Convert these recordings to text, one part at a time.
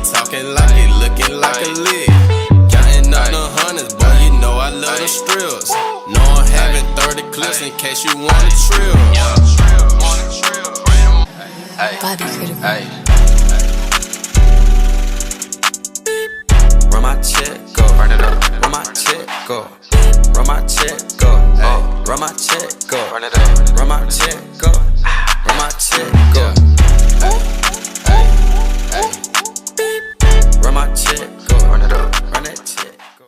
talking like it, looking like a lick. Counting up the hundreds, boy, you know I love the strills. Know I'm having 30 clips in case you want a trill. Body critical. Run my check, go. Run it up. Run my check, go. Run my check, go. Run my check, go. Run it up. Run my check, go. Run my check, go. Run my check, go. Run it up. Run that check, go.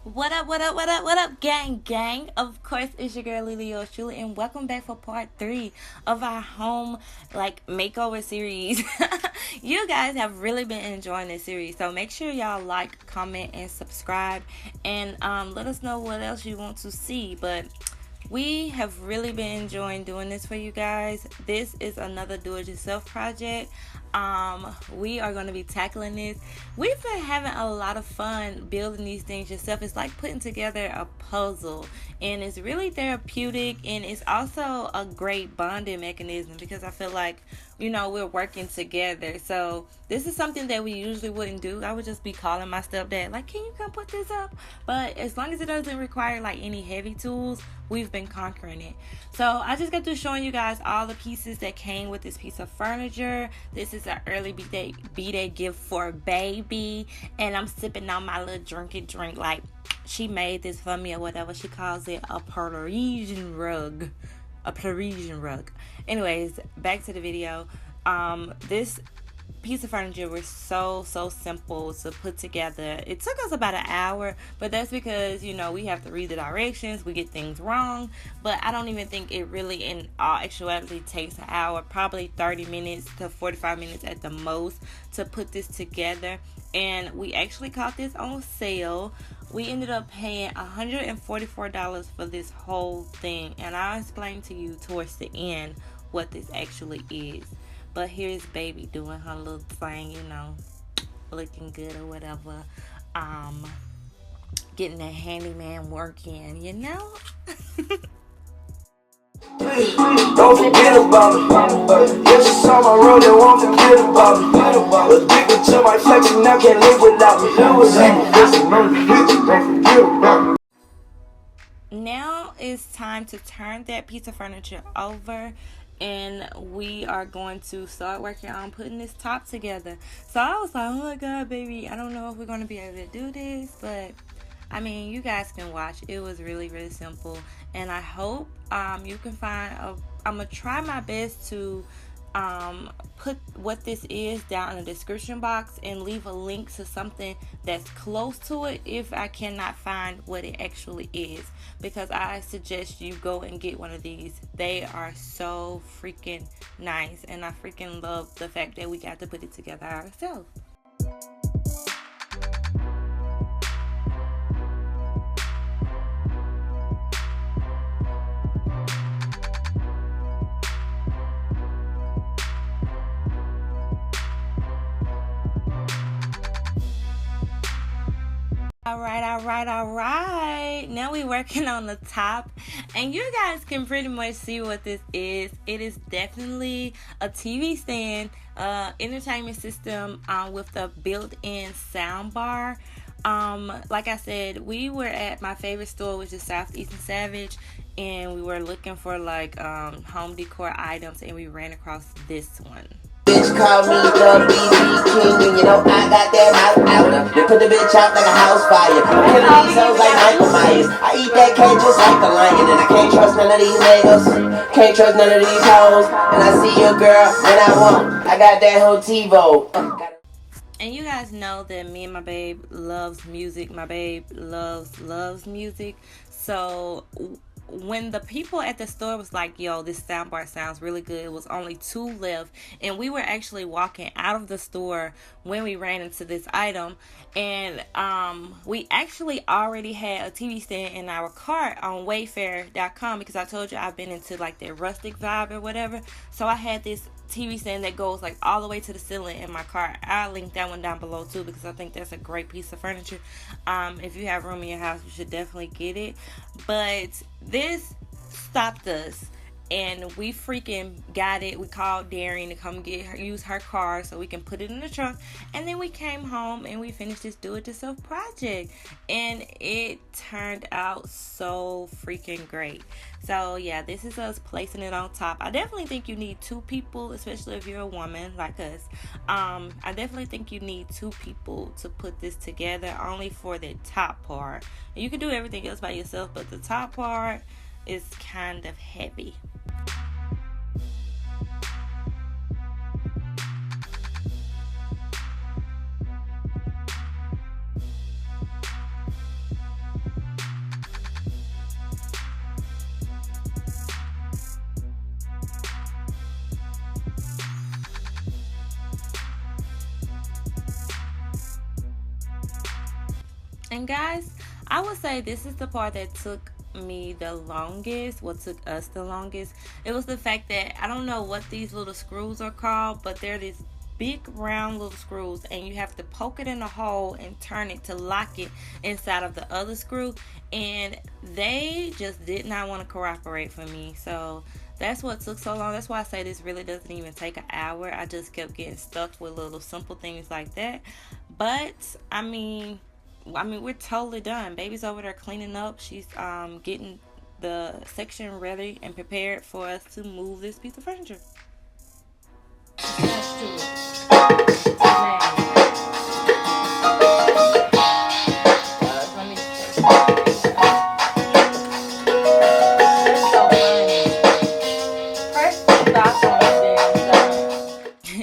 What up, what up, what up, what up, gang? Of course, it's your girl LeeLeeurstrulee, and welcome back for part 3 of our home makeover series. You guys have really been enjoying this series, so make sure y'all like, comment, and subscribe, and let us know what else you want to see. But we have really been enjoying doing this for you guys. This is another do-it-yourself project. We are going to be tackling this. We've been having a lot of fun building these things yourself. It's like putting together a puzzle, and it's really therapeutic, and it's also a great bonding mechanism because I feel like, you know, we're working together. So this is something that we usually wouldn't do. I would just be calling my stepdad like, can you come put this up? But as long as it doesn't require like any heavy tools, we've been conquering it. So I just got through showing you guys all the pieces that came with this piece of furniture. This is an early B-Day gift for baby, and I'm sipping on my little drink like she made this for me or whatever. She calls it a Parisian rug. Anyways, back to the video. This piece of furniture was so simple to put together. It took us about an hour, but that's because, you know, we have to read the directions, we get things wrong. But I don't even think it really in all actuality takes an hour, probably 30 minutes to 45 minutes at the most to put this together. And we actually caught this on sale. We ended up paying $144 for this whole thing, and I'll explain to you towards the end what this actually is. But here's baby doing her little thing, you know, looking good or whatever. Getting that handyman work in, you know. Don't forget about it. If you saw my road, they won't forget about it. Addicted to my flex and I can't live without it. Now it's time to turn that piece of furniture over, and we are going to start working on putting this top together. So I was like, oh my god, baby, I don't know if we're going to be able to do this, but I mean, you guys can watch. It was really simple, and I hope you can find I'm gonna try my best to put what this is down in the description box and leave a link to something that's close to it if I cannot find what it actually is, because I suggest you go and get one of these. They are so freaking nice, and I freaking love the fact that we got to put it together ourselves. All right. Now we're working on the top, and you guys can pretty much see what this is. It is definitely a TV stand, entertainment system with a built-in sound bar. Like I said, we were at my favorite store, which is Southeast and Savage, and we were looking for like home decor items, and we ran across this one. Bitch call me the BD king, and you know I got that mouth out. They put the bitch out like a house fire. Killing these hoes like Michael Myers. I eat that cake just like the lion, and I can't trust none of these niggas. Can't trust none of these hoes. And I see your girl when I want. I got that whole TiVo. And you guys know that me and my babe loves music. My babe loves music. So when the people at the store was like, yo, this soundbar sounds really good, it was only 2 left, and we were actually walking out of the store when we ran into this item, and we actually already had a TV stand in our cart on Wayfair.com, because I told you I've been into like their rustic vibe or whatever. So I had this TV stand that goes like all the way to the ceiling in my car. I'll link that one down below too, because I think that's a great piece of furniture. If you have room in your house, you should definitely get it. But this stopped us and we freaking got it. We called Darren to come use her car so we can put it in the trunk, and then we came home and we finished this do-it-yourself project, and it turned out so freaking great. So yeah, this is us placing it on top. I definitely think you need 2 people, especially if you're a woman like us. I definitely think you need 2 people to put this together, only for the top part. And you can do everything else by yourself, but the top part is kind of heavy. And guys, I would say this is the part that took me the longest, what took us the longest. It was the fact that I don't know what these little screws are called, but they're these big round little screws, and you have to poke it in a hole and turn it to lock it inside of the other screw, and they just did not want to cooperate for me. So that's what took so long. That's why I say this really doesn't even take an hour. I just kept getting stuck with little simple things like that. But I mean, we're totally done. Baby's over there cleaning up. She's getting the section ready and prepared for us to move this piece of furniture.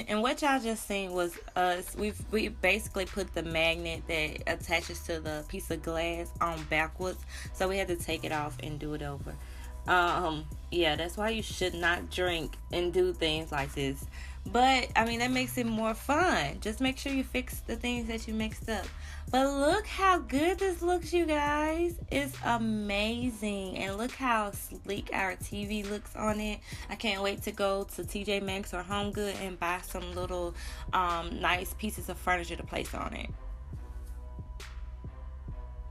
And what y'all just seen was us. We basically put the magnet that attaches to the piece of glass on backwards, so we had to take it off and do it over. Yeah, that's why you should not drink and do things like this. But I mean, that makes it more fun. Just make sure you fix the things that you mixed up. But look how good this looks, you guys. It's amazing. And look how sleek our TV looks on it. I can't wait to go to TJ Maxx or Home Good and buy some little nice pieces of furniture to place on it.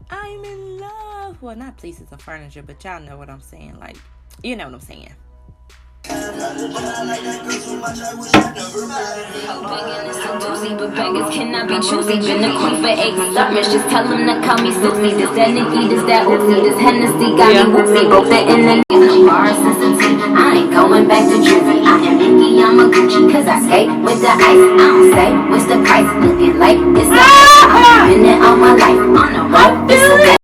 I'm in love. Well, not pieces of furniture, but y'all know what I'm saying. Like, you know what I'm saying. But beggars cannot be choosy. Been a queen for 8 summers. Just tell them to call me Susie. This that Nikki, this that Uzi. This Hennessy got me whoopsie. Broke the internet. No bars since the tea. I ain't going back to Drizzy. I am Nikki, I'm a Gucci. Cause I skate with the ice. I don't say what's the price. Looking like it's I've been it all my life. On the road, it's so bad.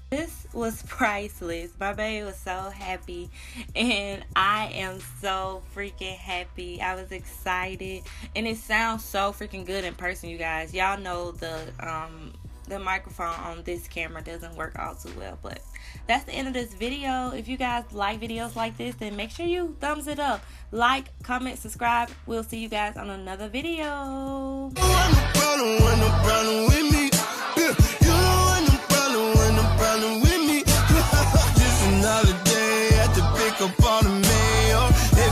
This was priceless. My baby was so happy, and I am so freaking happy. I was excited, and it sounds so freaking good in person, you guys. Y'all know the microphone on this camera doesn't work all too well, but that's the end of this video. If you guys like videos like this, then make sure you thumbs it up, like, comment, subscribe. We'll see you guys on another video.